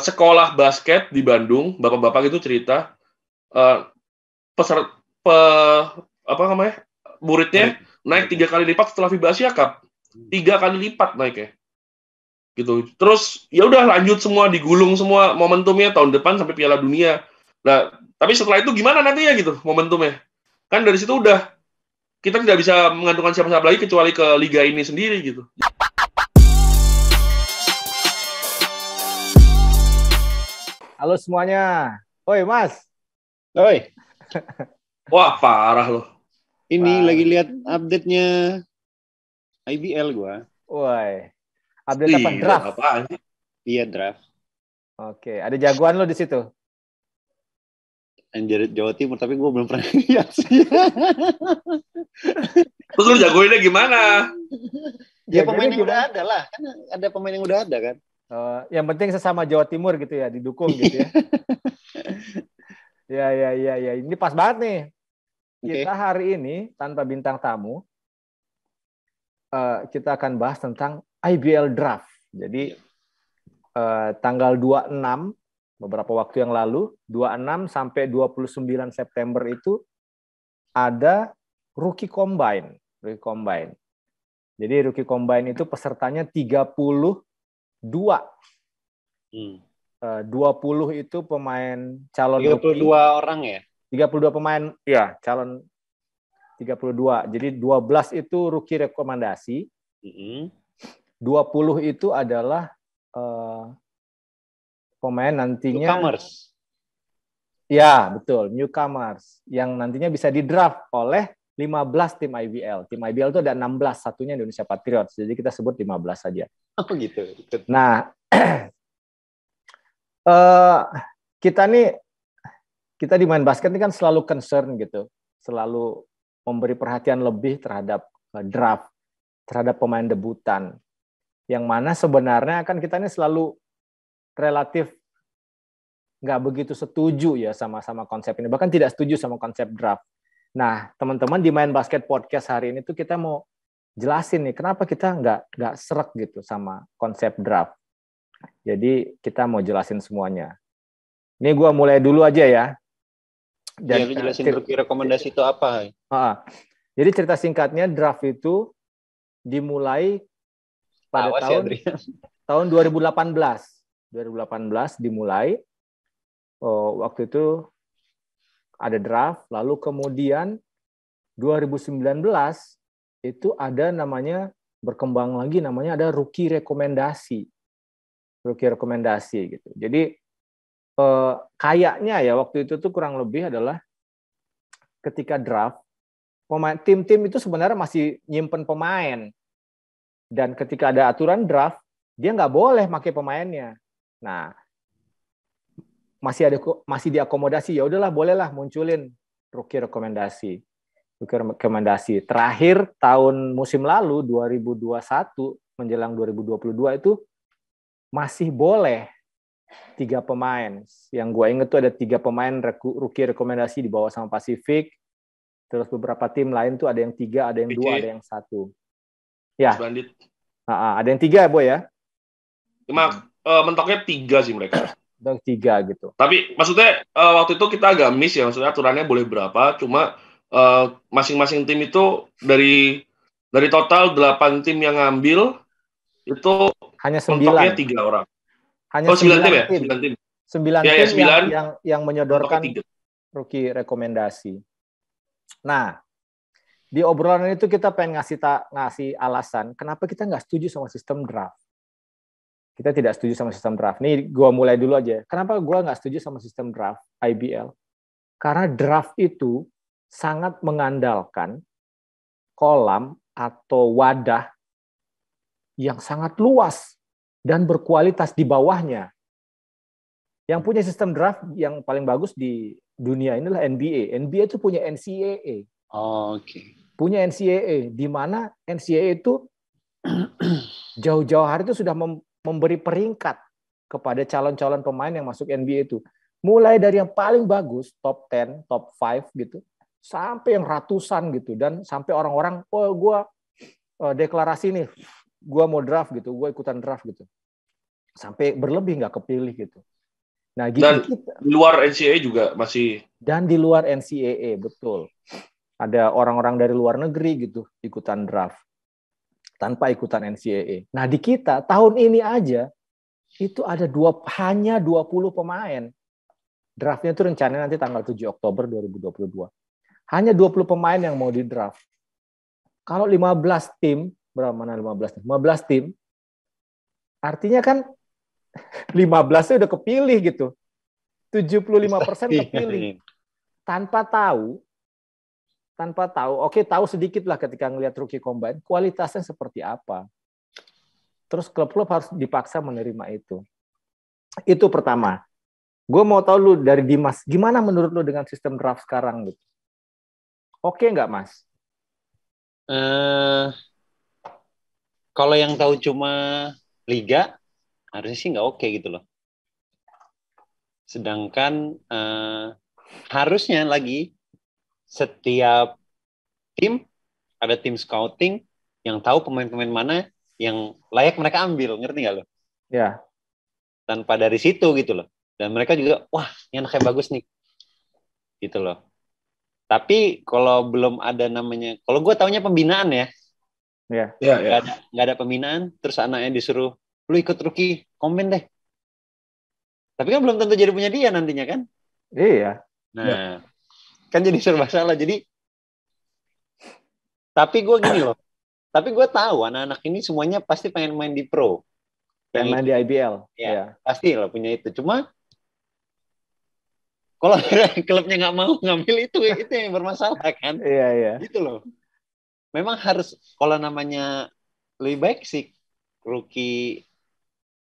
sekolah basket di Bandung, bapak-bapak itu cerita peserta apa namanya muridnya naik 3 kali lipat setelah FIBA Asia Cup, 3 kali lipat naiknya gitu. Terus ya udah lanjut semua, digulung semua momentumnya tahun depan sampai Piala Dunia. Nah, tapi setelah itu gimana nantinya gitu momentumnya? Kan dari situ udah kita tidak bisa menggantungkan siapa-siapa lagi kecuali ke liga ini sendiri gitu. Halo semuanya. Oi, Mas. Oi. Wah, parah loh. Ini lagi lihat update-nya IBL gua. Woi. Update apa? Draft. Apaan sih? Iya, draft. Oke, ada jagoan lo di situ. Anjir, Jawa Timur, tapi gua belum pernah lihat sih. Terus lu jagoinnya gimana? Ya pemain yang udah ada lah. Kan ada pemain yang udah ada kan. Yang penting sesama Jawa Timur gitu ya, didukung gitu ya. Ya. Ini pas banget nih. Kita hari ini tanpa bintang tamu, kita akan bahas tentang IBL Draft. Jadi tanggal 26, beberapa waktu yang lalu, 26 sampai 29 September itu ada Rookie Combine. Jadi Rookie Combine itu pesertanya 32. 20 itu pemain calon 32 rookie. Orang ya? 32 pemain, ya, calon 32. Jadi 12 itu rookie rekomendasi. 20 itu adalah pemain nantinya newcomers. Ya, betul, newcomers yang nantinya bisa di-draft oleh 15 tim IBL. Tim IBL itu ada 16, satunya Indonesia Patriots. Jadi kita sebut 15 saja. Oh gitu. Nah, kita di main basket ini kan selalu concern gitu, selalu memberi perhatian lebih terhadap draft, terhadap pemain debutan, yang mana sebenarnya kan kita ini selalu relatif nggak begitu setuju ya sama konsep ini, bahkan tidak setuju sama konsep draft. Nah, teman-teman di Main Basket Podcast hari ini tuh kita mau jelasin nih kenapa kita nggak srek gitu sama konsep draft. Jadi kita mau jelasin semuanya. Ini gue mulai dulu aja ya. Dan jelasin rookie rekomendasi itu apa? Jadi cerita singkatnya draft itu dimulai pada tahun 2018. 2018 dimulai. Waktu itu ada draft, lalu kemudian 2019 itu ada namanya berkembang lagi namanya ada rookie rekomendasi gitu. Jadi kayaknya ya waktu itu tuh kurang lebih adalah ketika draft tim-tim itu sebenarnya masih nyimpen pemain, dan ketika ada aturan draft dia nggak boleh pakai pemainnya. Nah, masih diakomodasi, ya udahlah bolehlah munculin rookie rekomendasi. Terakhir tahun musim lalu 2021 menjelang 2022 itu masih boleh 3 pemain. Yang gue inget tuh ada 3 pemain rookie rekomendasi di bawah sama Pasifik. Terus beberapa tim lain tuh ada yang 3, ada yang 2, ada yang 1. Ya. Ada yang 3 ya, Boy ya? Mentoknya 3 sih mereka. 3 gitu. Tapi maksudnya waktu itu kita agak miss ya, maksudnya aturannya boleh berapa, cuma masing-masing tim itu dari total 8 tim yang ngambil itu hanya 9. Mentoknya 3 orang. Hanya 9 tim ya? 9 tim. 9 ya, tim 9, yang menyodorkan rookie rekomendasi. Nah, di obrolan itu kita pengen ngasih alasan kenapa kita nggak setuju sama sistem draft. Kita tidak setuju sama sistem draft. Nih, gue mulai dulu aja. Kenapa gue nggak setuju sama sistem draft IBL? Karena draft itu sangat mengandalkan kolam atau wadah yang sangat luas dan berkualitas di bawahnya. Yang punya sistem draft yang paling bagus di dunia inilah NBA. NBA itu punya NCAA. Punya NCAA, di mana NCAA itu jauh-jauh hari itu sudah memberi peringkat kepada calon-calon pemain yang masuk NBA itu. Mulai dari yang paling bagus, top 10, top 5 gitu, sampai yang ratusan gitu. Dan sampai orang-orang, gue deklarasi nih, gue mau draft gitu, gue ikutan draft gitu. sampai berlebih nggak kepilih gitu. Nah, gitu Dan di luar NCAA juga masih. Dan di luar NCAA, betul. Ada orang-orang dari luar negeri gitu ikutan draft tanpa ikutan NCAA. Nah, di kita tahun ini aja itu ada hanya 20 pemain. Draftnya itu rencananya nanti tanggal 7 Oktober 2022. Hanya 20 pemain yang mau di draft. Kalau 15 tim, berapa mana 15? 15 tim, artinya kan 15-nya udah kepilih gitu. 75% kepilih. Tanpa tahu, oke tahu sedikit lah ketika ngelihat rookie combine, kualitasnya seperti apa. Terus klub-klub harus dipaksa menerima itu. Itu pertama. Gue mau tahu lu dari Dimas, gimana menurut lu dengan sistem draft sekarang gitu? Oke nggak, Mas? Kalau yang tahu cuma liga, harusnya sih nggak oke gitu loh. Sedangkan harusnya lagi setiap tim ada tim scouting yang tahu pemain-pemain mana yang layak mereka ambil, ngerti nggak lo? Ya. Tanpa dari situ gitu loh. Dan mereka juga, wah ini anaknya bagus nih, gitu loh. Tapi kalau belum ada namanya, kalau gue taunya pembinaan ya. Ya. Nggak ada pembinaan, terus anaknya disuruh, lu ikut rookie combine deh. Tapi kan belum tentu jadi punya dia nantinya kan? Iya. Nah, kan jadi serba salah. Jadi, tapi gue gini loh. Tapi gue tahu anak-anak ini semuanya pasti pengen main di pro. Pengen main di IBL. Ya, pasti lah punya itu. Cuma, kalau klubnya nggak mau ngambil itu yang bermasalah kan? Iya. Gitu loh. Memang harus, kalau namanya lebih baik sih rookie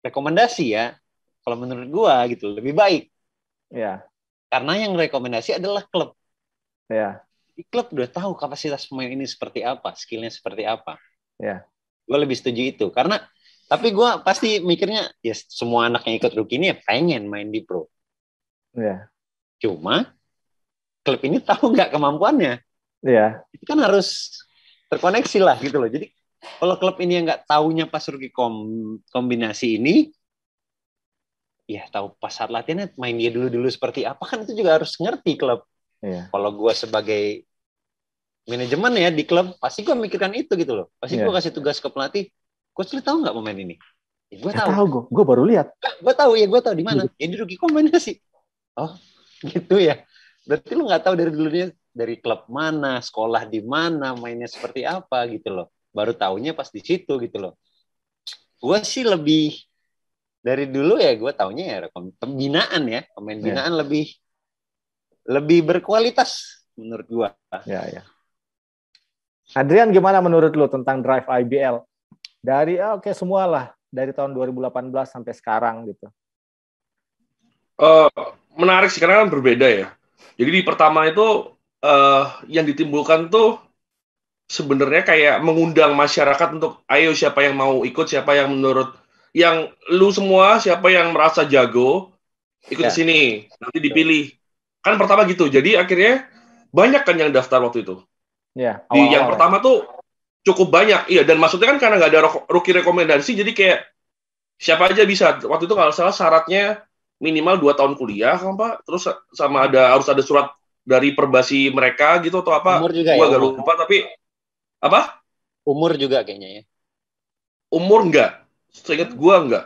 rekomendasi ya. Kalau menurut gua gitu lebih baik. Iya. Karena yang rekomendasi adalah klub. Iya. Di klub udah tahu kapasitas pemain ini seperti apa, skillnya seperti apa. Iya. Gua lebih setuju itu. Karena tapi gua pasti mikirnya ya semua anak yang ikut rookie ini ya pengen main di pro. Iya. Cuma klub ini tahu nggak kemampuannya. Iya. Itu kan harus terkoneksi lah gitu loh. Jadi kalau klub ini yang nggak taunya pas rookie kombinasi ini, ya tahu pas saat latihannya main dia dulu seperti apa kan itu juga harus ngerti klub. Iya. Kalau gue sebagai manajemen ya di klub pasti gue mikirkan itu gitu loh. Pasti gue kasih tugas ke pelatih. Coach lu tahu nggak pemain ini? Ya, gue tahu. Gue baru lihat. Gue tahu di mana. Jadi rookie kombinasi. Oh gitu ya. Berarti lu nggak tahu dari dulunya dari klub mana, sekolah di mana, mainnya seperti apa gitu loh. Baru taunya pas di situ gitu loh. Gue sih lebih dari dulu ya gue taunya ya pembinaan ya, pemain binaan lebih berkualitas menurut gue. Ya. Adrian gimana menurut lu tentang drive IBL? Dari semualah dari tahun 2018 sampai sekarang gitu. Menarik sih karena kan berbeda ya. Jadi di pertama itu yang ditimbulkan tuh sebenarnya kayak mengundang masyarakat untuk ayo siapa yang mau ikut, siapa yang menurut yang lu semua siapa yang merasa jago ikut ke sini nanti dipilih. Kan pertama gitu. Jadi akhirnya banyak kan yang daftar waktu itu. Ya, yang pertama tuh cukup banyak. Iya, dan maksudnya kan karena nggak ada rookie rekomendasi jadi kayak siapa aja bisa. Waktu itu kalau salah syaratnya minimal 2 tahun kuliah kan Pak. Terus sama harus ada surat dari perbasi mereka gitu atau apa. Umur juga gua agak lupa tapi apa? Umur juga kayaknya ya. Umur enggak. Seingat gua enggak.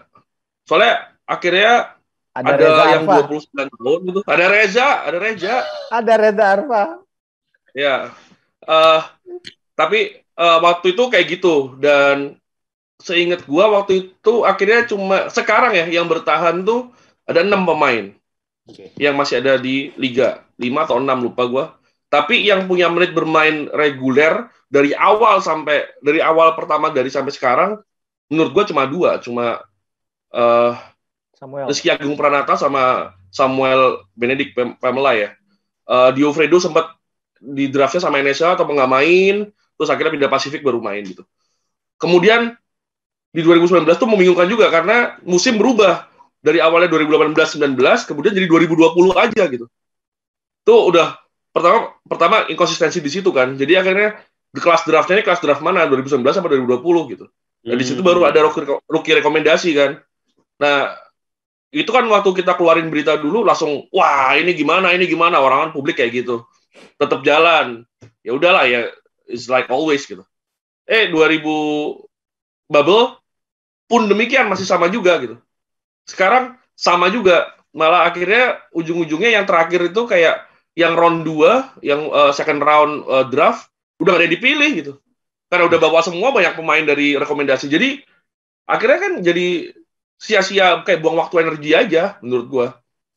Soalnya akhirnya ada yang Arfa. 29 tahun gitu. Ada Reza. Ada Reza Arfa. Ya. Tapi waktu itu kayak gitu dan seingat gua waktu itu akhirnya cuma sekarang ya yang bertahan tuh ada 6 pemain. Yang masih ada di liga. 5 atau 6 lupa gua. Tapi yang punya menit bermain reguler dari awal pertama sampai sekarang menurut gue cuma 2, cuma Rizky Agung Pranata sama Samuel Benedict Pamela ya. Diofredo sempat di draftnya sama NSA atau nggak main, terus akhirnya pindah Pasifik baru main gitu. Kemudian di 2019 tuh membingungkan juga karena musim berubah dari awalnya 2018-19 kemudian jadi 2020 aja gitu. Tuh udah pertama inkonsistensi di situ kan. Jadi akhirnya di kelas draftnya ini kelas draft mana 2019 sampai 2020 gitu. Dan di situ baru ada rookie rekomendasi kan. Nah, itu kan waktu kita keluarin berita dulu langsung, wah ini gimana, orang kan publik kayak gitu. Tetap jalan. Ya udahlah ya, it's like always gitu. 2000 bubble pun demikian masih sama juga gitu. Sekarang sama juga, malah akhirnya ujung-ujungnya yang terakhir itu kayak yang round 2, yang second round draft udah gak ada dipilih gitu. Karena udah bawa semua banyak pemain dari rekomendasi. Jadi akhirnya kan jadi sia-sia kayak buang waktu energi aja menurut gua.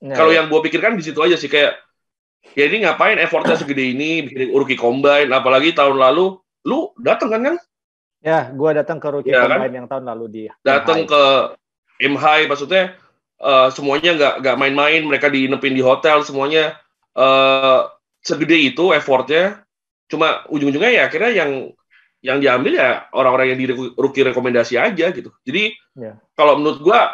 Kalau yang gua pikirkan di situ aja sih, kayak ya ini ngapain effortnya segede ini bikin rookie combine, apalagi tahun lalu lu datang kan? Ya, gua datang ke rookie combine kan? Yang tahun lalu di datang ke M-High, maksudnya semuanya nggak main-main, mereka diinepin di hotel semuanya, segede itu effortnya, cuma ujung-ujungnya ya akhirnya yang diambil ya orang-orang yang di rookie rekomendasi aja gitu. Jadi kalau menurut gua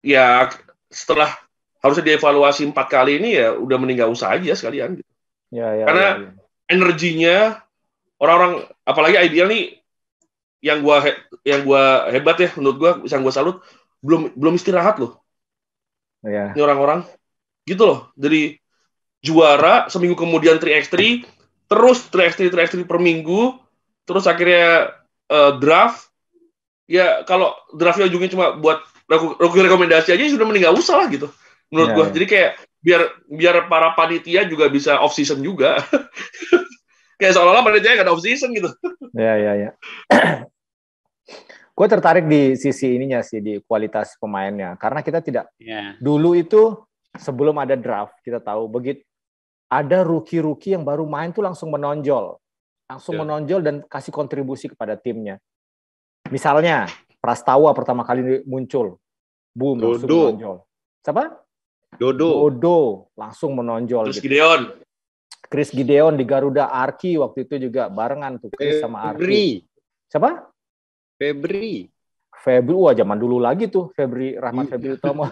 ya setelah harusnya dievaluasi 4 kali ini ya udah mending nggak usah aja sekalian gitu. Karena energinya orang-orang, apalagi IBL nih yang gua hebat ya menurut gua, bisa gua salut, belum istirahat loh. Ini orang-orang gitu loh. Jadi juara seminggu kemudian 3x3, terus 3x3 per minggu, terus akhirnya draft. Ya kalau draftnya ujungnya cuma buat rookie rekomendasi aja sudah mending nggak usah lah gitu menurut gua. Jadi kayak biar para panitia juga bisa off season juga. Kayak seolah-olah panitia nggak ada off season gitu. Ya. Gue tertarik di sisi ininya sih, di kualitas pemainnya, karena kita tidak dulu itu sebelum ada draft kita tahu begitu ada rookie yang baru main tuh langsung menonjol dan kasih kontribusi kepada timnya. Misalnya Prastawa pertama kali muncul, boom, langsung menonjol. Siapa? Dodo langsung menonjol. Chris Gideon di Garuda, Arki waktu itu juga barengan tuh, Chris sama Arki. Siapa? Febri, wah zaman dulu lagi tuh, Rahmat Febri Utomo.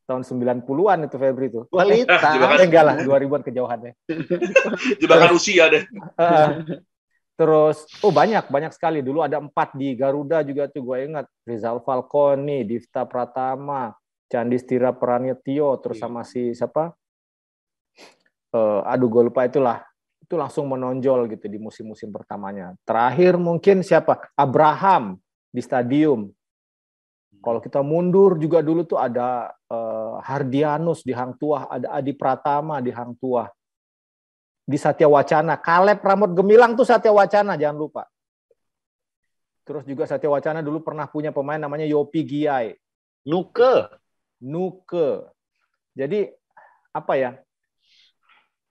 Tahun 90-an itu Febri tuh. Kualitas. Enggak lah, 2000-an kejauhannya. Jebakan usia deh. Terus, banyak sekali. Dulu ada 4 di Garuda juga tuh, gue ingat. Rizal Falconi, Divta Pratama, Candistira Pranityo, terus sama si siapa? Gue lupa itulah. Itu langsung menonjol gitu di musim-musim pertamanya. Terakhir mungkin siapa? Abraham di Stadium. Kalau kita mundur juga dulu tuh ada Hardianus di Hang Tuah, ada Adi Pratama di Hang Tuah. Di Satya Wacana, Kaleb Ramot Gemilang tuh Satya Wacana, jangan lupa. Terus juga Satya Wacana dulu pernah punya pemain namanya Yopi Giai. Nuke. Jadi apa ya?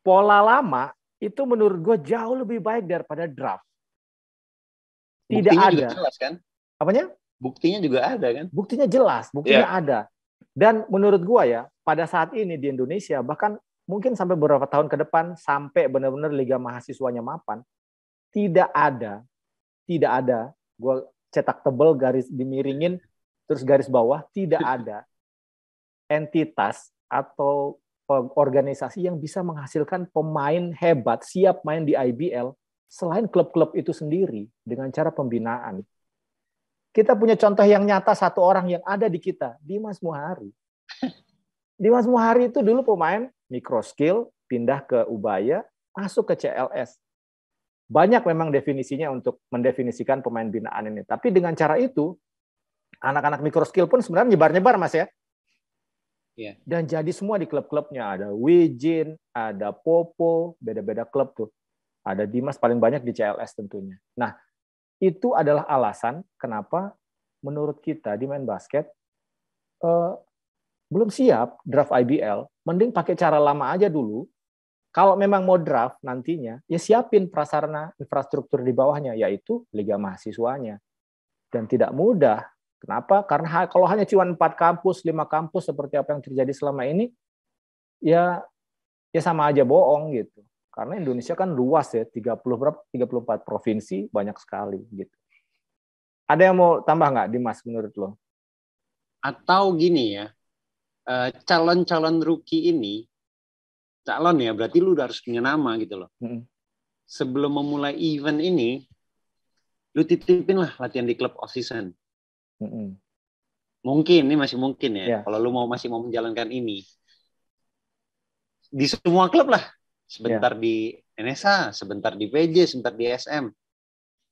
Pola lama itu menurut gue jauh lebih baik daripada draft. Tidak Buktinya ada. Juga jelas kan? Apanya? Buktinya juga ada kan? Buktinya jelas, ada. Dan menurut gue ya, pada saat ini di Indonesia, bahkan mungkin sampai beberapa tahun ke depan, sampai benar-benar Liga Mahasiswanya mapan, tidak ada, gue cetak tebel, garis dimiringin, terus garis bawah, tidak ada entitas atau organisasi yang bisa menghasilkan pemain hebat, siap main di IBL, selain klub-klub itu sendiri, dengan cara pembinaan. Kita punya contoh yang nyata, satu orang yang ada di kita, Dimas Muhari. Dimas Muhari itu dulu pemain microskill, pindah ke Ubaya, masuk ke CLS. Banyak memang definisinya untuk mendefinisikan pemain binaan ini. Tapi dengan cara itu, anak-anak microskill pun sebenarnya nyebar-nyebar, Mas ya. Dan jadi semua di klub-klubnya. Ada Wijin, ada Popo, beda-beda klub tuh. Ada Dimas paling banyak di CLS tentunya. Nah, itu adalah alasan kenapa menurut kita di main basket belum siap draft IBL, mending pakai cara lama aja dulu. Kalau memang mau draft nantinya, ya siapin prasarana infrastruktur di bawahnya, yaitu Liga Mahasiswanya. Dan tidak mudah. Kenapa? Karena kalau hanya cuma 4 kampus, 5 kampus seperti apa yang terjadi selama ini, ya sama aja bohong gitu. Karena Indonesia kan luas ya, 34 provinsi, banyak sekali gitu. Ada yang mau tambah nggak, Dimas, menurut lo? Atau gini ya, calon-calon rookie ini, calon ya, berarti lu udah harus punya nama gitu loh. Sebelum memulai event ini, lu titipin lah latihan di klub off season. Mungkin, ini masih mungkin ya. Ya. Kalau lu masih mau menjalankan ini. Di semua klub lah. Sebentar di NSA, sebentar di PJ, sebentar di SM.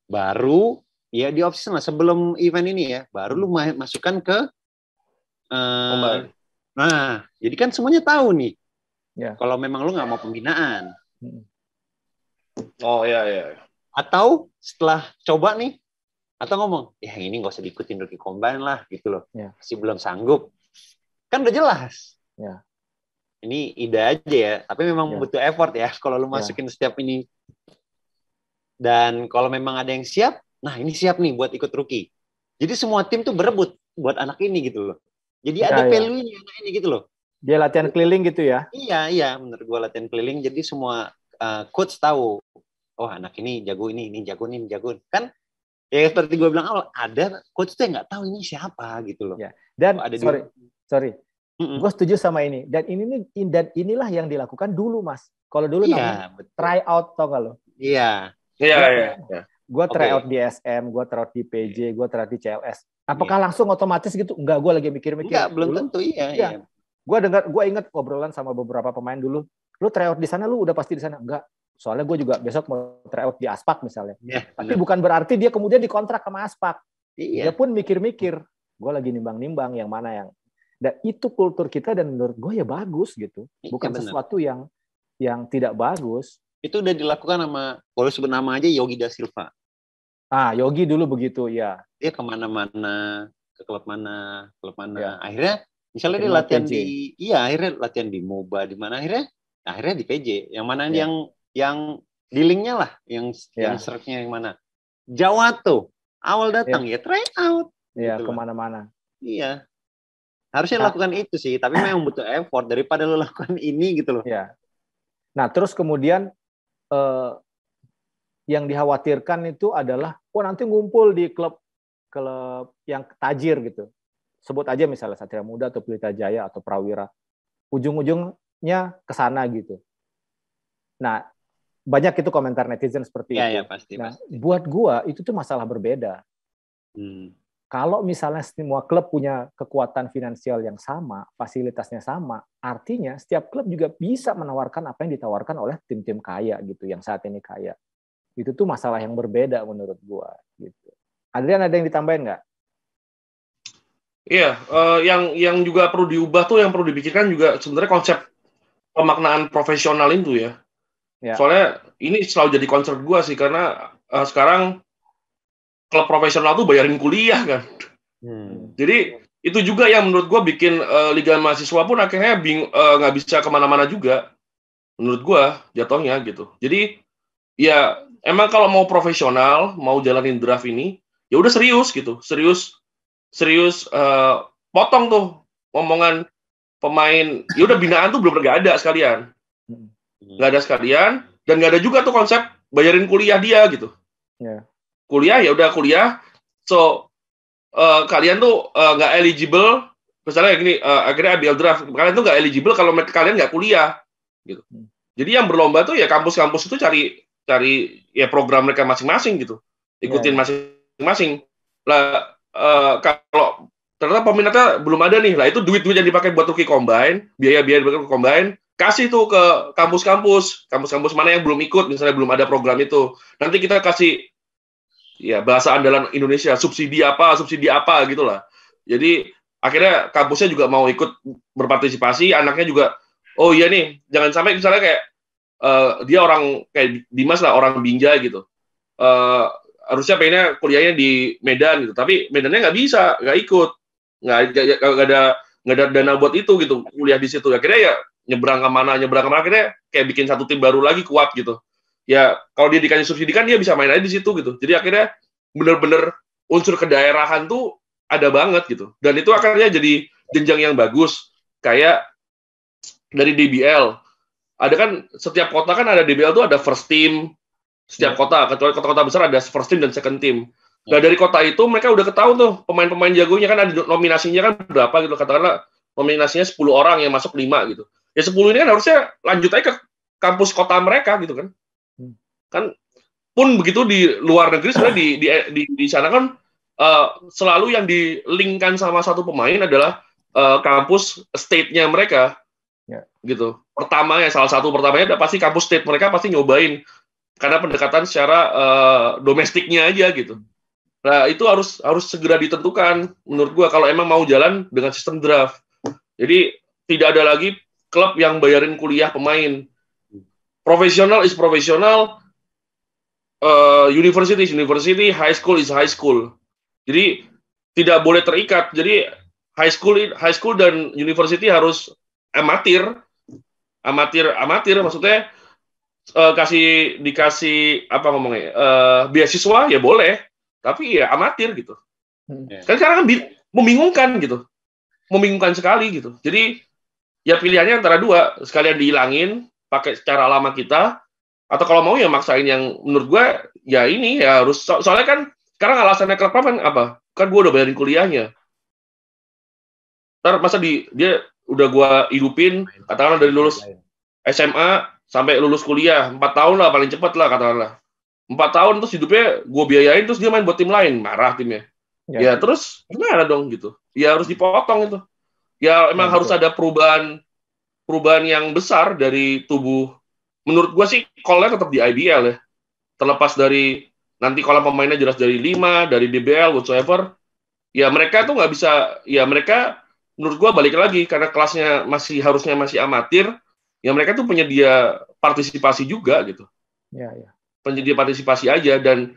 Baru, ya di off-season lah. Sebelum event ini ya, baru lu masukkan ke... nah, jadi kan semuanya tahu nih. Ya. Kalau memang lu nggak mau pembinaan. Oh iya. Atau setelah coba nih, atau ngomong, ya ini nggak usah diikutin rookie combine lah, gitu loh. Ya. Masih belum sanggup. Kan udah jelas. Ya. Ini ide aja ya, tapi memang butuh effort ya kalau lu masukin setiap ini. Dan kalau memang ada yang siap, nah ini siap nih buat ikut rookie. Jadi semua tim tuh berebut buat anak ini gitu loh. Jadi ada value-nya anak ini gitu loh. Dia latihan keliling gitu ya? Iya, menurut gua latihan keliling. Jadi semua coach tahu, oh anak ini jago ini jago ini jago. Kan ya seperti gue bilang awal, ada coach tuh yang nggak tahu ini siapa gitu loh. Ya. Dan ada sorry. Gue setuju sama ini. Dan inilah yang dilakukan dulu, Mas. Kalau dulu namanya try out, tau gak lo? Iya. Gue try out di SM, gue try out di PJ, gue try out di CLS. Apakah langsung otomatis gitu? Enggak, gue lagi mikir-mikir. Enggak, belum tentu. Iya. Gue inget obrolan sama beberapa pemain dulu. Lu try out di sana, lu udah pasti di sana. Enggak. Soalnya gue juga besok mau try out di Aspak misalnya. Tapi bukan berarti dia kemudian dikontrak sama Aspak. Dia pun mikir-mikir. Gue lagi nimbang-nimbang yang mana yang. Dan itu kultur kita dan menurut gue ya bagus gitu. Bukan sesuatu yang tidak bagus. Itu udah dilakukan sama, kalau sebut nama aja Yogi Da Silva. Yogi dulu begitu ya. Dia kemana-mana, ke klub mana. Ya. Akhirnya misalnya dia latihan PJ. Akhirnya latihan di MOBA di mana akhirnya di PJ. Yang mana yang dealingnya lah, yang search-nya yang mana. Jawa tuh awal datang try out. Iya, gitu kemana-mana. Iya. Harusnya lakukan itu sih, tapi memang butuh effort daripada lo lakukan ini gitu loh. Iya. Nah, terus kemudian yang dikhawatirkan itu adalah nanti ngumpul di klub yang tajir gitu. Sebut aja misalnya Satria Muda atau Pelita Jaya atau Prawira. Ujung-ujungnya ke sana gitu. Nah, banyak itu komentar netizen seperti itu. Iya, pasti. Buat gua itu tuh masalah berbeda. Kalau misalnya semua klub punya kekuatan finansial yang sama, fasilitasnya sama, artinya setiap klub juga bisa menawarkan apa yang ditawarkan oleh tim-tim kaya gitu, yang saat ini kaya. Itu tuh masalah yang berbeda menurut gua gitu. Adrian, ada yang ditambahin nggak? Iya, yang juga perlu diubah tuh, yang perlu dipikirkan juga sebenarnya konsep pemaknaan profesional itu ya. Soalnya ini selalu jadi concern gua sih, karena sekarang klub profesional tuh bayarin kuliah kan. Jadi itu juga yang menurut gue bikin liga mahasiswa pun akhirnya nggak bisa kemana-mana juga. Menurut gue jatuhnya gitu. Jadi ya emang kalau mau profesional, mau jalanin draft ini, ya udah serius gitu. Serius potong tuh omongan pemain. Ya udah binaan tuh belum nggak ada sekalian. Nggak ada sekalian, dan nggak ada juga tuh konsep bayarin kuliah dia gitu. Kuliah ya udah kuliah, so kalian tuh nggak eligible, misalnya gini, akhirnya ABL draft, kalian tuh nggak eligible kalau kalian nggak kuliah gitu. Jadi yang berlomba tuh ya kampus-kampus itu cari ya program mereka masing-masing gitu, ikutin masing-masing lah. Kalau ternyata peminatnya belum ada nih, lah itu duit yang dipakai buat rookie combine, biaya buat rookie combine, kasih tuh ke kampus-kampus mana yang belum ikut, misalnya belum ada program itu, nanti kita kasih ya bahasa andalan Indonesia, subsidi apa gitulah. Jadi akhirnya kampusnya juga mau ikut berpartisipasi, anaknya juga, oh iya nih, jangan sampai misalnya kayak dia orang kayak Dimas lah, orang Binjai gitu, harusnya pengennya kuliahnya di Medan gitu, tapi Medannya nggak bisa, nggak ikut, nggak ada dana buat itu gitu, kuliah di situ. Akhirnya ya nyebrang kemana, akhirnya kayak bikin satu tim baru lagi kuat gitu. Ya kalau dia dikasih subsidi kan dia bisa main aja di situ gitu. Jadi akhirnya bener-bener unsur kedaerahan tuh ada banget gitu. Dan itu akhirnya jadi jenjang yang bagus. Kayak dari DBL. Ada kan setiap kota kan ada DBL tuh ada first team. Setiap kota, kecuali kota-kota besar ada first team dan second team. Nah dari kota itu mereka udah ketahuan tuh pemain-pemain jagonya, kan ada nominasinya kan berapa gitu. Katakanlah nominasinya 10 orang yang masuk 5 gitu. Ya 10 ini kan harusnya lanjut aja ke kampus kota mereka gitu kan. Kan pun begitu di luar negeri sebenarnya di sana kan selalu yang di-linkkan sama satu pemain adalah kampus state-nya mereka. Ya. Gitu. Salah satu pertamanya pasti kampus state mereka pasti nyobain karena pendekatan secara domestiknya aja gitu. Nah, itu harus segera ditentukan menurut gua kalau emang mau jalan dengan sistem draft. Jadi tidak ada lagi klub yang bayarin kuliah pemain. Profesional is profesional, university is university, high school is high school. Jadi tidak boleh terikat. Jadi high school dan university harus amatir maksudnya dikasih apa ngomongnya beasiswa ya boleh, tapi ya amatir gitu. Kan sekarang kan membingungkan sekali gitu. Jadi ya pilihannya antara dua, sekalian dihilangin pakai cara lama kita, atau kalau mau ya maksain yang menurut gue ya ini ya harus, soalnya kan sekarang alasannya klub kan apa? Kan gue udah bayarin kuliahnya. Ntar masa dia udah gue hidupin, katakanlah dari lulus SMA sampai lulus kuliah 4 tahun lah paling cepat lah katakanlah 4 tahun, terus hidupnya gue biayain, terus dia main buat tim lain, marah timnya. Ya terus gimana dong gitu? Ya harus dipotong itu. Ya emang harus ada perubahan yang besar dari tubuh. Menurut gue sih call-nya tetap di IBL ya. Terlepas dari nanti kalau pemainnya jelas dari 5, dari DBL, whatsoever, ya mereka tuh nggak bisa, ya mereka menurut gue balik lagi karena kelasnya harusnya masih amatir, ya mereka tuh penyedia partisipasi juga gitu. Ya. Penyedia partisipasi aja dan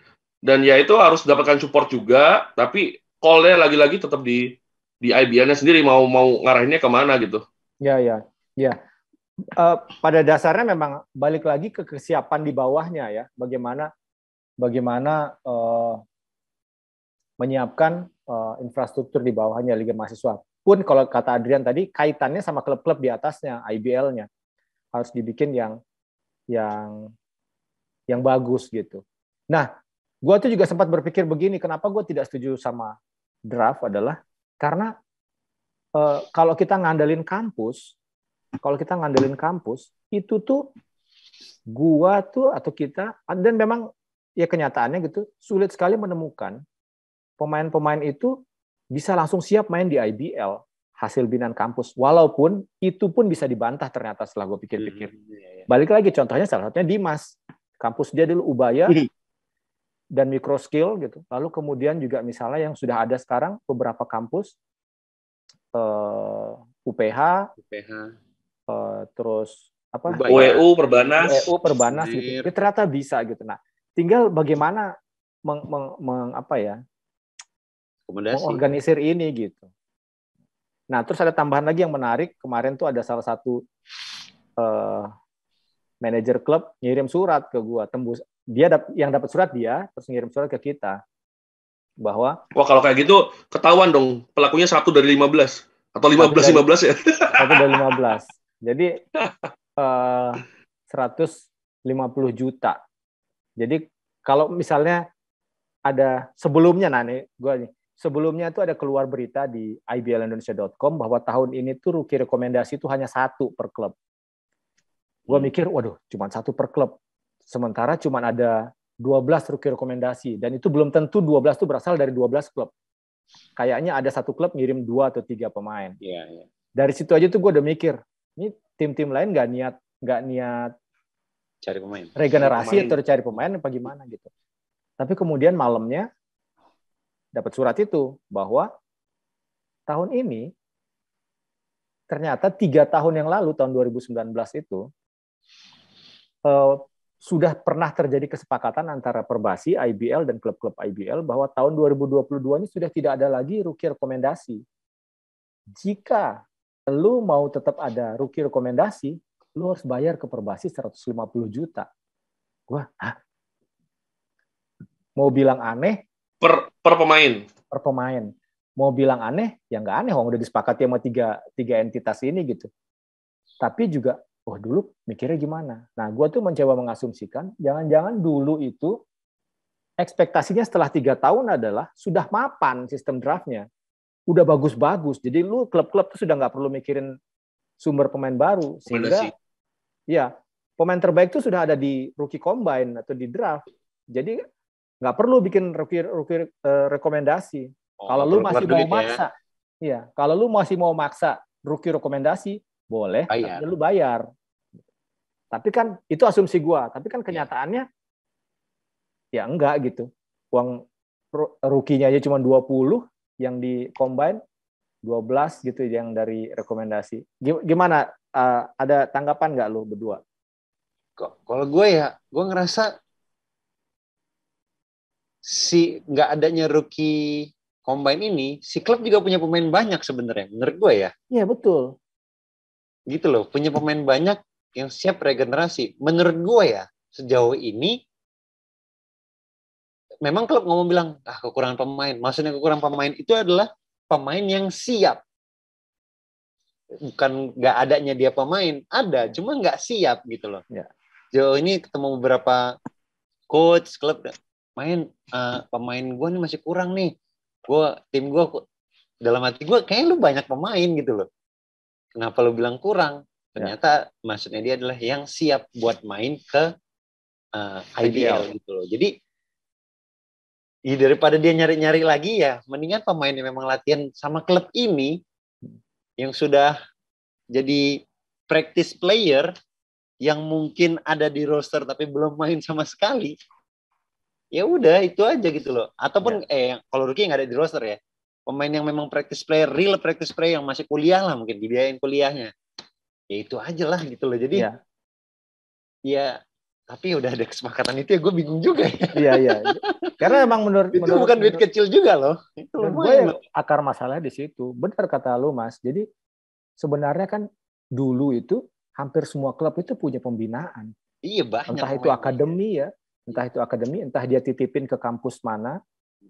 ya itu harus dapatkan support juga, tapi call-nya lagi-lagi tetap di IBL-nya sendiri mau ngarahinnya kemana gitu. Ya. Pada dasarnya memang balik lagi ke kesiapan di bawahnya ya, bagaimana menyiapkan infrastruktur di bawahnya Liga Mahasiswa. Pun kalau kata Adrian tadi kaitannya sama klub-klub di atasnya, IBL-nya harus dibikin yang bagus gitu. Nah, gue tuh juga sempat berpikir begini, kenapa gue tidak setuju sama draft adalah karena kalau kita ngandelin kampus itu tuh gua tuh atau kita, dan memang ya kenyataannya gitu sulit sekali menemukan pemain-pemain itu bisa langsung siap main di IBL hasil binaan kampus, walaupun itu pun bisa dibantah ternyata setelah gue pikir-pikir. Balik lagi contohnya salah satunya Dimas, kampus dia dulu Ubaya dan Microskill gitu, lalu kemudian juga misalnya yang sudah ada sekarang beberapa kampus UPH, terus apa? UEU Perbanas gitu. Dia ternyata bisa gitu. Nah, tinggal bagaimana mengorganisir ini gitu. Nah, terus ada tambahan lagi yang menarik. Kemarin tuh ada salah satu manajer klub ngirim surat ke gua, tembus dia yang dapat surat dia, terus ngirim surat ke kita bahwa kalau kayak gitu ketahuan dong pelakunya 1 dari 15 atau 15 ya. 1 dari 15. Jadi 150 juta. Jadi kalau misalnya ada sebelumnya sebelumnya itu ada keluar berita di iblindonesia.com bahwa tahun ini tuh rookie rekomendasi itu hanya 1 per klub. Gue mikir, waduh, cuma 1 per klub. Sementara cuma ada 12 rookie rekomendasi, dan itu belum tentu 12 itu berasal dari 12 klub. Kayaknya ada 1 klub ngirim 2 atau 3 pemain. Dari situ aja tuh gue udah mikir, ini tim-tim lain nggak niat cari pemain, regenerasi atau cari pemain apa gimana gitu. Tapi kemudian malamnya dapat surat itu bahwa tahun ini ternyata 3 tahun yang lalu, tahun 2019 itu sudah pernah terjadi kesepakatan antara Perbasi, IBL, dan klub-klub IBL bahwa tahun 2022 ini sudah tidak ada lagi rookie rekomendasi. Jika lu mau tetap ada rookie rekomendasi, lu harus bayar ke Perbasi 150 juta. Gua, mau bilang aneh? Per pemain. Per pemain. Mau bilang aneh? Ya nggak aneh, udah disepakati sama tiga entitas ini gitu. Tapi juga, dulu mikirnya gimana? Nah, gue tuh mencoba mengasumsikan, jangan-jangan dulu itu ekspektasinya setelah 3 tahun adalah sudah mapan sistem draftnya. Udah bagus-bagus. Jadi lu klub-klub tuh sudah nggak perlu mikirin sumber pemain baru. Sehingga, ya, pemain terbaik tuh sudah ada di rookie combine atau di draft. Jadi Nggak perlu bikin rookie rekomendasi. Kalau lu masih mau maksa, iya. Kalau lu masih mau maksa rookie rekomendasi, boleh, tapi lu bayar. Tapi kan itu asumsi gua. Tapi kan kenyataannya ya enggak gitu. Uang rookie-nya aja cuma 20, yang di combine 12 gitu yang dari rekomendasi. Gimana? Ada tanggapan nggak lu berdua? Kalau gue ngerasa si nggak adanya rookie combine ini, si klub juga punya pemain banyak sebenarnya, menurut gue ya. Iya betul. Gitu loh, punya pemain banyak yang siap regenerasi. Menurut gue ya, sejauh ini memang klub ngomong bilang, kekurangan pemain. Maksudnya kekurangan pemain itu adalah pemain yang siap. Bukan nggak adanya dia pemain, ada, cuma nggak siap gitu loh. Ya. Sejauh ini ketemu beberapa coach klub, pemain gue nih masih kurang nih. Tim gue dalam hati gue, kayaknya lu banyak pemain gitu loh. Kenapa lu bilang kurang? Ternyata maksudnya dia adalah yang siap buat main ke IBL gitu loh. Jadi daripada dia nyari-nyari lagi ya, mendingan pemain yang memang latihan sama klub ini yang sudah jadi practice player yang mungkin ada di roster tapi belum main sama sekali. Ya udah itu aja gitu loh. Ataupun kalau rookie nggak ada di roster ya, pemain yang memang practice player, real practice player yang masih kuliah lah, mungkin dibiayain kuliahnya. Ya itu aja lah gitu loh. Jadi ya tapi udah ada kesepakatan itu ya, gue bingung juga ya. Iya. Karena emang menurut bukan duit kecil juga loh. Itu gue akar masalah di situ. Benar kata lu, Mas. Jadi sebenarnya kan dulu itu hampir semua klub itu punya pembinaan. Iya banyak. Entah itu akademi ya, entah dia titipin ke kampus mana,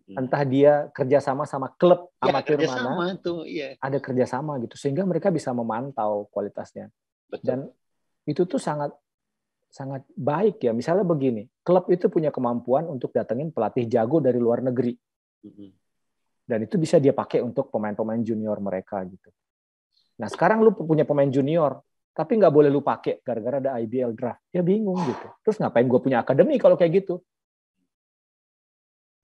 entah dia kerjasama sama klub amatir mana. Ada kerjasama gitu, sehingga mereka bisa memantau kualitasnya. Betul. Dan itu tuh sangat baik ya. Misalnya begini, klub itu punya kemampuan untuk datengin pelatih jago dari luar negeri. Dan itu bisa dia pakai untuk pemain-pemain junior mereka gitu. Nah sekarang lu punya pemain junior, tapi nggak boleh lu pakai gara-gara ada IBL draft. Ya bingung gitu. Terus ngapain gue punya akademi kalau kayak gitu?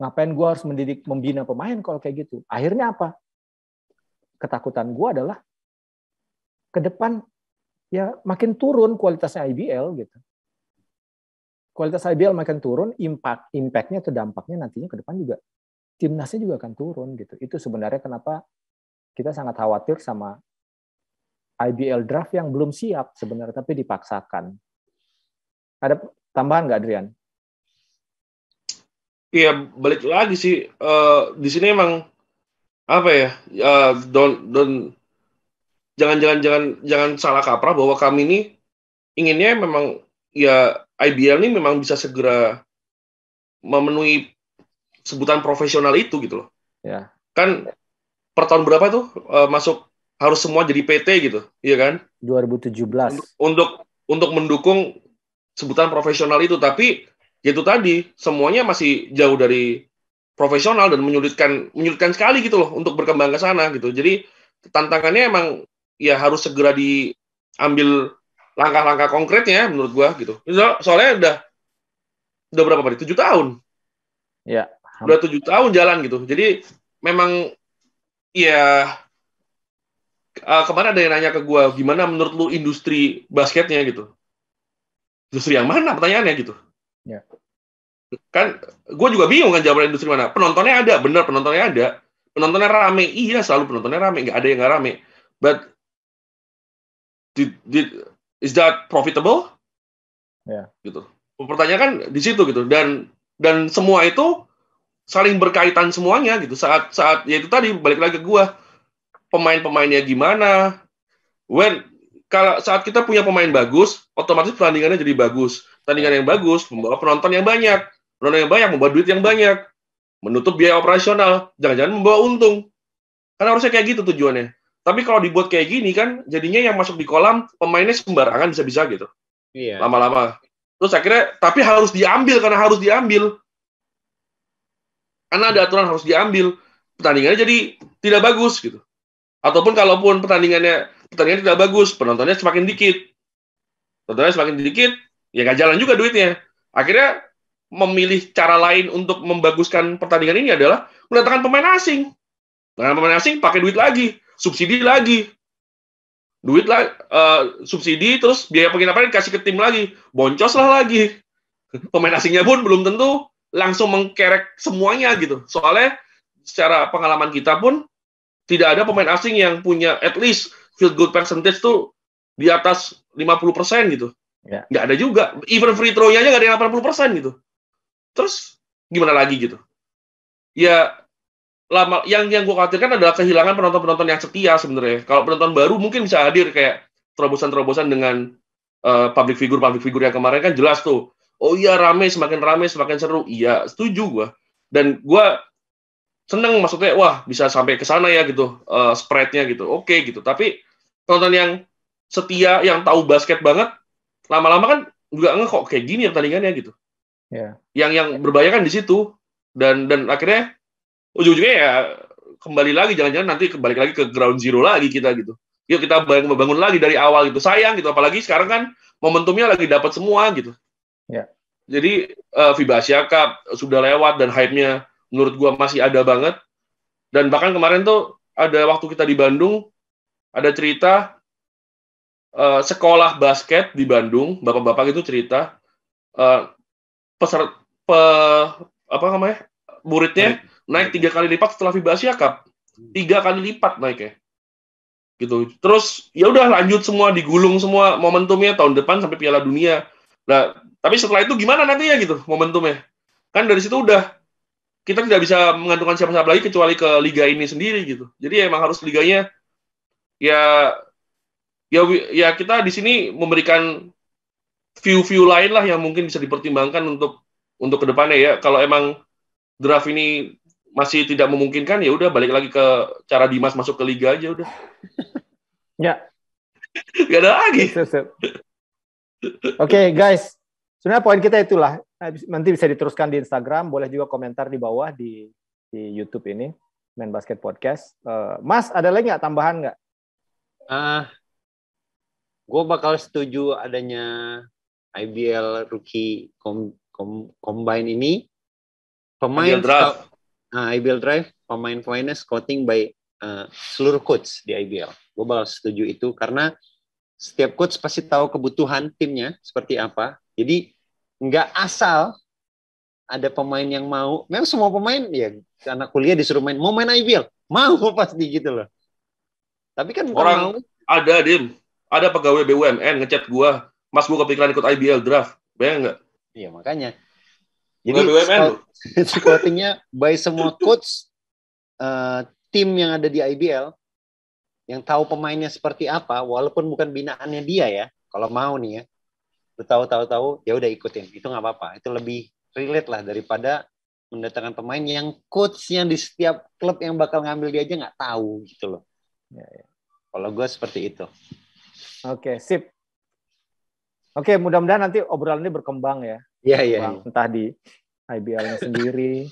Ngapain gue harus membina pemain kalau kayak gitu? Akhirnya apa? Ketakutan gue adalah ke depan ya makin turun kualitasnya IBL gitu. Kualitas IBL makin turun, impact-nya atau dampaknya nantinya ke depan juga timnasnya juga akan turun gitu. Itu sebenarnya kenapa kita sangat khawatir sama IBL draft yang belum siap sebenarnya tapi dipaksakan. Ada tambahan nggak, Adrian? Iya, balik lagi sih di sini emang apa ya? Jangan salah kaprah bahwa kami ini inginnya memang ya IBL ini memang bisa segera memenuhi sebutan profesional itu gitu loh. Ya. Kan per tahun berapa tuh masuk harus semua jadi PT gitu, iya kan? 2017. Untuk mendukung sebutan profesional itu, tapi itu tadi semuanya masih jauh dari profesional dan menyulitkan sekali gitu loh untuk berkembang ke sana gitu. Jadi tantangannya emang ya harus segera diambil langkah-langkah konkretnya menurut gua gitu. Soalnya udah berapa berarti? 7 tahun. Ya. Udah 7 tahun jalan gitu. Jadi memang ya kemarin ada yang nanya ke gua, gimana menurut lu industri basketnya gitu. Industri yang mana pertanyaannya gitu. Ya. Kan gue juga bingung kan jawaban industri mana. Penontonnya ada, bener penontonnya ada. Penontonnya rame, iya selalu penontonnya rame, nggak ada yang nggak rame. But is that profitable? Ya. Gitu. Pertanyaan kan di situ gitu. Dan semua itu saling berkaitan semuanya gitu. Saat ya itu tadi balik lagi ke gue, pemain-pemainnya gimana. Kalau saat kita punya pemain bagus, otomatis pertandingannya jadi bagus. Pertandingan yang bagus membawa penonton yang banyak. Penonton yang banyak membawa duit yang banyak. Menutup biaya operasional. Jangan-jangan membawa untung. Kan harusnya kayak gitu tujuannya. Tapi kalau dibuat kayak gini kan, jadinya yang masuk di kolam, pemainnya sembarangan bisa-bisa gitu. Iya. Lama-lama. Terus akhirnya, tapi harus diambil, karena harus diambil. Karena ada aturan harus diambil. Pertandingannya jadi tidak bagus gitu. Ataupun kalaupun pertandingannya tidak bagus, penontonnya semakin dikit. Penontonnya semakin dikit, ya nggak jalan juga duitnya. Akhirnya memilih cara lain untuk membaguskan pertandingan ini adalah mendatangkan pemain asing. Dengan pemain asing pakai duit lagi, subsidi lagi. Subsidi terus biaya penginapan dikasih ke tim lagi. Boncos lah lagi. Pemain asingnya pun belum tentu langsung mengkerek semuanya gitu. Soalnya secara pengalaman kita pun tidak ada pemain asing yang punya at least field goal percentage tuh di atas 50% gitu. Ya. Nggak ada juga. Even free throw-nya aja nggak ada yang 80% gitu. Terus gimana lagi gitu? Ya lama yang gue khawatirkan adalah kehilangan penonton-penonton yang setia sebenarnya. Kalau penonton baru mungkin bisa hadir kayak terobosan-terobosan dengan public figure yang kemarin kan jelas tuh. Oh iya rame semakin seru. Iya, setuju gue. Dan gue seneng maksudnya wah bisa sampai ke sana ya gitu spread-nya gitu. Oke gitu. Tapi penonton yang setia yang tahu basket banget lama-lama kan juga kok kayak gini ya pertandingannya gitu. Yeah. Yang berbahaya kan di situ dan akhirnya ujung-ujungnya ya kembali lagi jangan-jangan nanti kembali lagi ke ground zero lagi kita gitu. Yuk kita bangun lagi dari awal gitu. Sayang gitu apalagi sekarang kan momentumnya lagi dapat semua gitu. Yeah. Jadi FIBA Asia Cup sudah lewat dan hype-nya menurut gua masih ada banget. Dan bahkan kemarin tuh ada waktu kita di Bandung ada cerita sekolah basket di Bandung, bapak-bapak itu cerita muridnya naik 3 kali lipat setelah FIBA Asia Cup. 3 kali lipat naiknya. Gitu. Terus ya udah lanjut semua digulung semua momentumnya tahun depan sampai Piala Dunia. Nah, tapi setelah itu gimana nantinya gitu momentumnya? Kan dari situ udah kita tidak bisa menggantungkan siapa-siapa lagi kecuali ke liga ini sendiri gitu. Jadi emang harus liganya ya kita di sini memberikan view lain lah yang mungkin bisa dipertimbangkan untuk kedepannya ya. Kalau emang draft ini masih tidak memungkinkan ya udah balik lagi ke cara Dimas masuk ke liga aja udah. Ya. Gak ada lagi. Oke, guys. Sebenarnya poin kita itulah. Nanti bisa diteruskan di Instagram, boleh juga komentar di bawah di YouTube ini, Main Basket Podcast. Mas, ada lagi nggak tambahan nggak? Gue bakal setuju adanya IBL Rookie Combine ini. Pemain IBL Drive, pemain-pemainnya scouting by seluruh coach di IBL. Gue bakal setuju itu karena setiap coach pasti tahu kebutuhan timnya seperti apa. Jadi nggak asal ada pemain yang mau. Memang semua pemain ya anak kuliah disuruh main, mau main IBL, mau pasti gitu loh. Tapi kan orang mau. Ada pegawai BUMN ngechat gua, Mas gua kepikiran ikut IBL draft, bayang nggak? Iya makanya. Jadi scoutingnya by semua coach tim yang ada di IBL yang tahu pemainnya seperti apa, walaupun bukan binaannya dia ya. Kalau mau nih ya, tahu ya udah ikutin, itu nggak apa-apa. Itu lebih relate lah daripada mendatangkan pemain yang coach yang di setiap klub yang bakal ngambil dia aja nggak tahu gitu loh. Ya. Kalau gue seperti itu. Oke, sip. Oke, mudah-mudahan nanti obrolan ini berkembang ya. Iya. Entah di IBL-nya sendiri.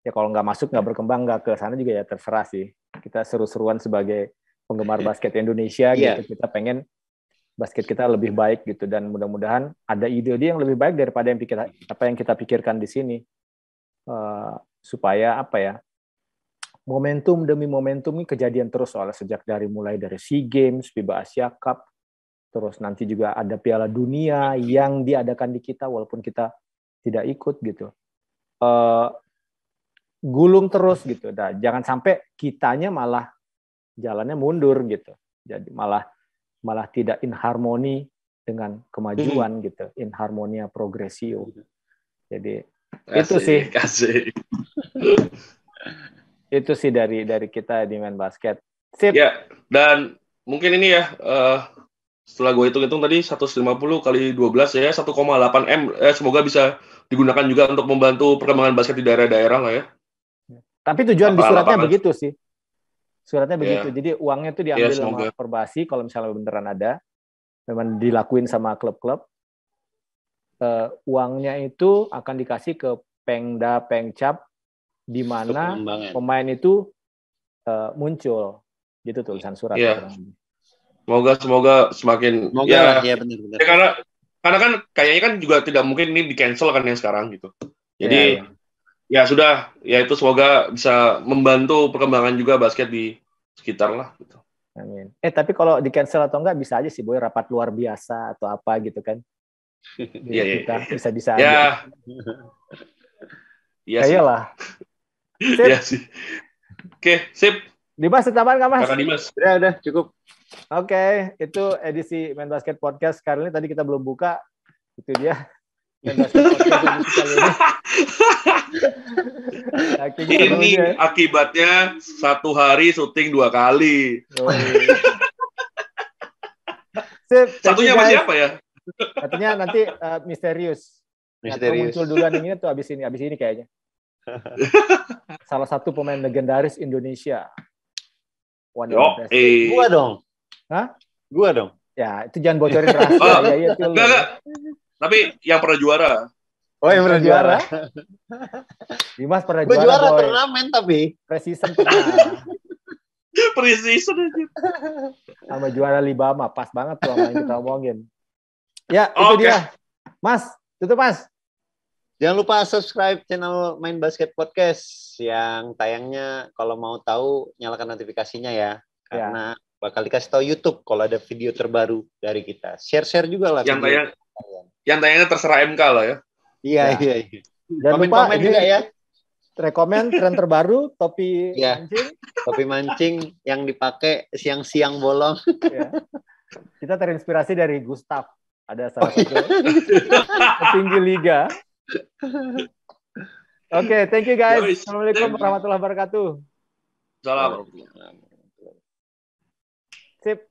Ya kalau nggak masuk, nggak berkembang, nggak ke sana juga ya terserah sih. Kita seru-seruan sebagai penggemar basket Indonesia gitu. Kita pengen basket kita lebih baik gitu. Dan mudah-mudahan ada ide-ide yang lebih baik daripada apa yang kita pikirkan di sini. Supaya apa ya, momentum demi momentum ini kejadian terus soalnya sejak mulai dari SEA Games, FIBA Asia Cup, terus nanti juga ada Piala Dunia yang diadakan di kita walaupun kita tidak ikut gitu. Gulung terus gitu. Nah, jangan sampai kitanya malah jalannya mundur gitu. Jadi malah tidak in harmoni dengan kemajuan gitu. In harmonia progressio. Jadi itu sih. Itu sih dari kita di Main Basket. Sip. Ya, dan mungkin ini ya, setelah gue hitung-hitung tadi 150 kali 12 ya, 1,8 M. Semoga bisa digunakan juga untuk membantu perkembangan basket di daerah-daerah lah ya. Tapi tujuan di suratnya begitu sih. Suratnya begitu. Jadi uangnya itu diambil sama Perbasi kalau misalnya beneran ada. Memang dilakuin sama klub-klub. Uangnya itu akan dikasih ke Pengda, Pengcap, di mana pemain itu muncul. Gitu tulisan suratnya. Semoga semakin ya benar-benar. Karena karena kan kayaknya kan juga tidak mungkin ini di-cancel kan yang sekarang gitu. Jadi ya sudah, ya itu semoga bisa membantu perkembangan juga basket di sekitar lah gitu. Amin. Tapi kalau di cancel atau enggak bisa aja sih boy, rapat luar biasa atau apa gitu kan. Iya, Kita bisa ya. aja. Iya sih. Iyalah. Iya sih. Oke, sip. Dimas, tambahan nggak Mas? Kakak Dimas. Udah cukup. Oke, itu edisi Main Basket Podcast kali ini. Tadi kita belum buka, itu dia Main Basket Podcast edisi kali ini. Ini akibatnya satu hari syuting 2 kali. Sip, satunya sama siapa ya? Satunya nanti misterius. Muncul duluan yang ini tuh abis ini kayaknya. Salah satu pemain legendaris Indonesia. Gua dong. Hah? Gua dong. Ya, itu jangan bocorin rahasia. Enggak. Tapi yang pernah juara. Oh, yang pernah juara. Dimas pernah juara turnamen tapi. Preseason pernah. Preseason aja. Sama juara Libama, pas banget tuh sama yang kita omongin. Ya, itu dia. Mas, tutup Mas. Jangan lupa subscribe channel Main Basket Podcast yang tayangnya kalau mau tahu nyalakan notifikasinya ya. Karena bakal dikasih tahu YouTube kalau ada video terbaru dari kita. Share juga lah. Yang tayangnya terserah MK lah ya. Iya. Jangan lupa komen juga ya. Rekomen tren terbaru topi mancing. Topi mancing yang dipakai siang-siang bolong. Kita terinspirasi dari Gustaf. Ada salah satu petinggi liga. Oke, thank you guys. Assalamualaikum warahmatullahi wabarakatuh. Salam. Sip.